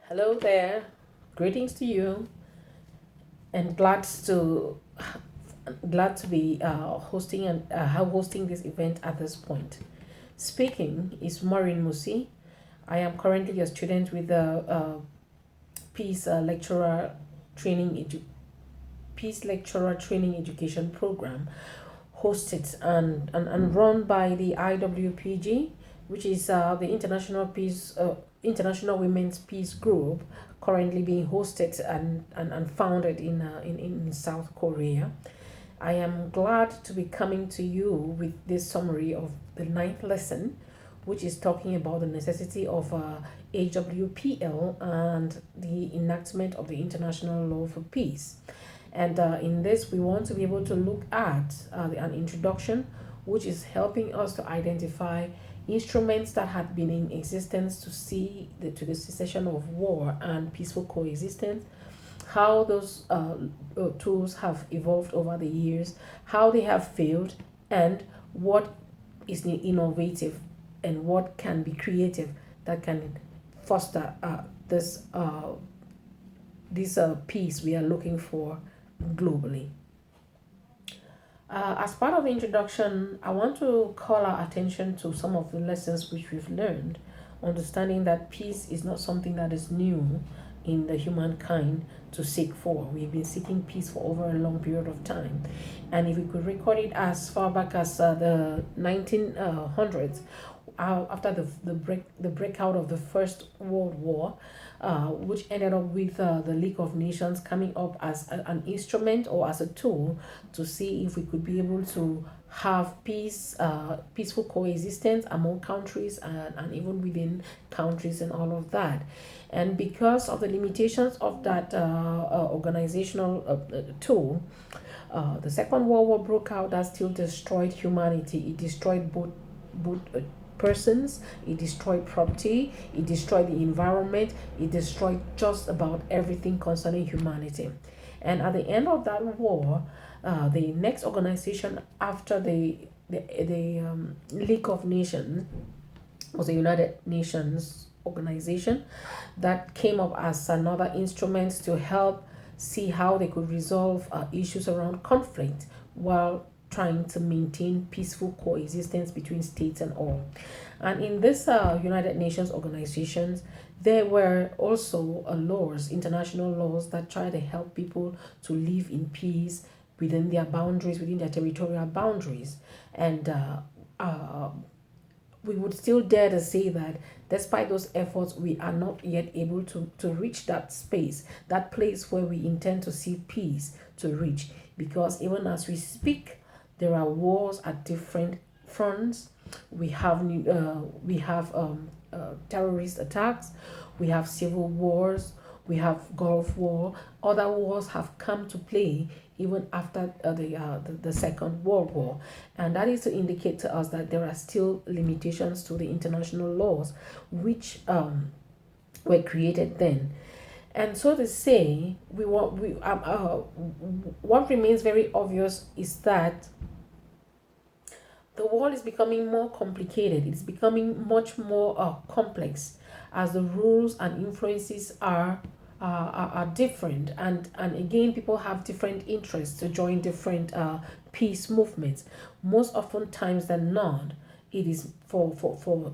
Hello there. Greetings to you, and glad to be hosting this event at this point. Speaking is Maureen Musi. I am currently a student with the Peace Lecturer Training Peace Lecturer Training Education Program, hosted and run by the IWPG, which is the International Women's Peace Group, currently being hosted and founded in South Korea. I am glad to be coming to you with this summary of the ninth lesson, which is talking about the necessity of AWPL and the enactment of the International Law for Peace. And in this, we want to be able to look at an introduction, which is helping us to identify instruments that had been in existence to the cessation of war and peaceful coexistence, how those tools have evolved over the years, how they have failed, and what is innovative and what can be creative that can foster this peace we are looking for globally. As part of the introduction, I want to call our attention to some of the lessons which we've learned, understanding that peace is not something that is new in the humankind to seek for. We've been seeking peace for over a long period of time. And if we could record it as far back as the 1900s, after the breakout of the First World War, which ended up with the League of Nations coming up as an instrument or as a tool to see if we could be able to have peaceful coexistence among countries and even within countries and all of that. And because of the limitations of that organizational tool, the Second World War broke out. That still destroyed humanity. It destroyed both persons, it destroyed property, it destroyed the environment, it destroyed just about everything concerning humanity. And at the end of that war, the next organization after the League of Nations was the United Nations organization that came up as another instrument to help see how they could resolve issues around conflict while trying to maintain peaceful coexistence between states and all. And in this United Nations organizations, there were also laws, international laws that try to help people to live in peace within their boundaries, within their territorial boundaries. And uh, we would still dare to say that despite those efforts, we are not yet able to reach that space, that place where we intend to see peace to reach. Because even as we speak, there are wars at different fronts. We have terrorist attacks. We have civil wars. We have Gulf War. Other wars have come to play even after the Second World War, and that is to indicate to us that there are still limitations to the international laws which were created then. And so to say, what remains very obvious is that the world is becoming more complicated. It's becoming much more complex as the rules and influences are different, and again, people have different interests to join different peace movements. Most often times than not, it is for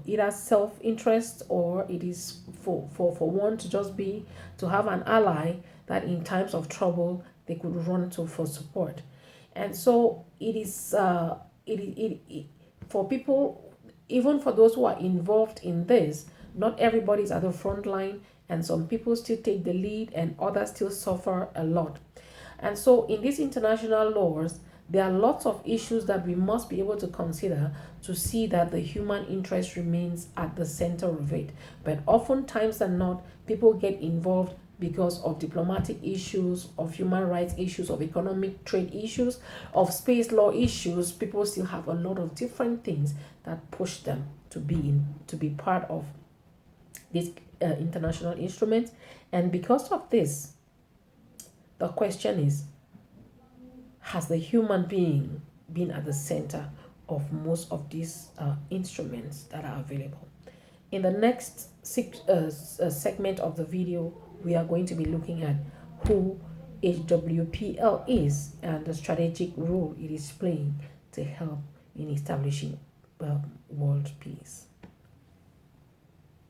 either self-interest, or it is for one to just be to have an ally that in times of trouble they could run to for support. And so it is it for people, even for those who are involved in this, not everybody is at the front line, and some people still take the lead and others still suffer a lot. And so in these international laws, there are lots of issues that we must be able to consider to see that the human interest remains at the center of it. But oftentimes than not, people get involved because of diplomatic issues, of human rights issues, of economic trade issues, of space law issues. People still have a lot of different things that push them to be part of these international instruments. And because of this, the question is, has the human being been at the center of most of these instruments that are available? In the next segment of the video, we are going to be looking at who HWPL is and the strategic role it is playing to help in establishing world peace.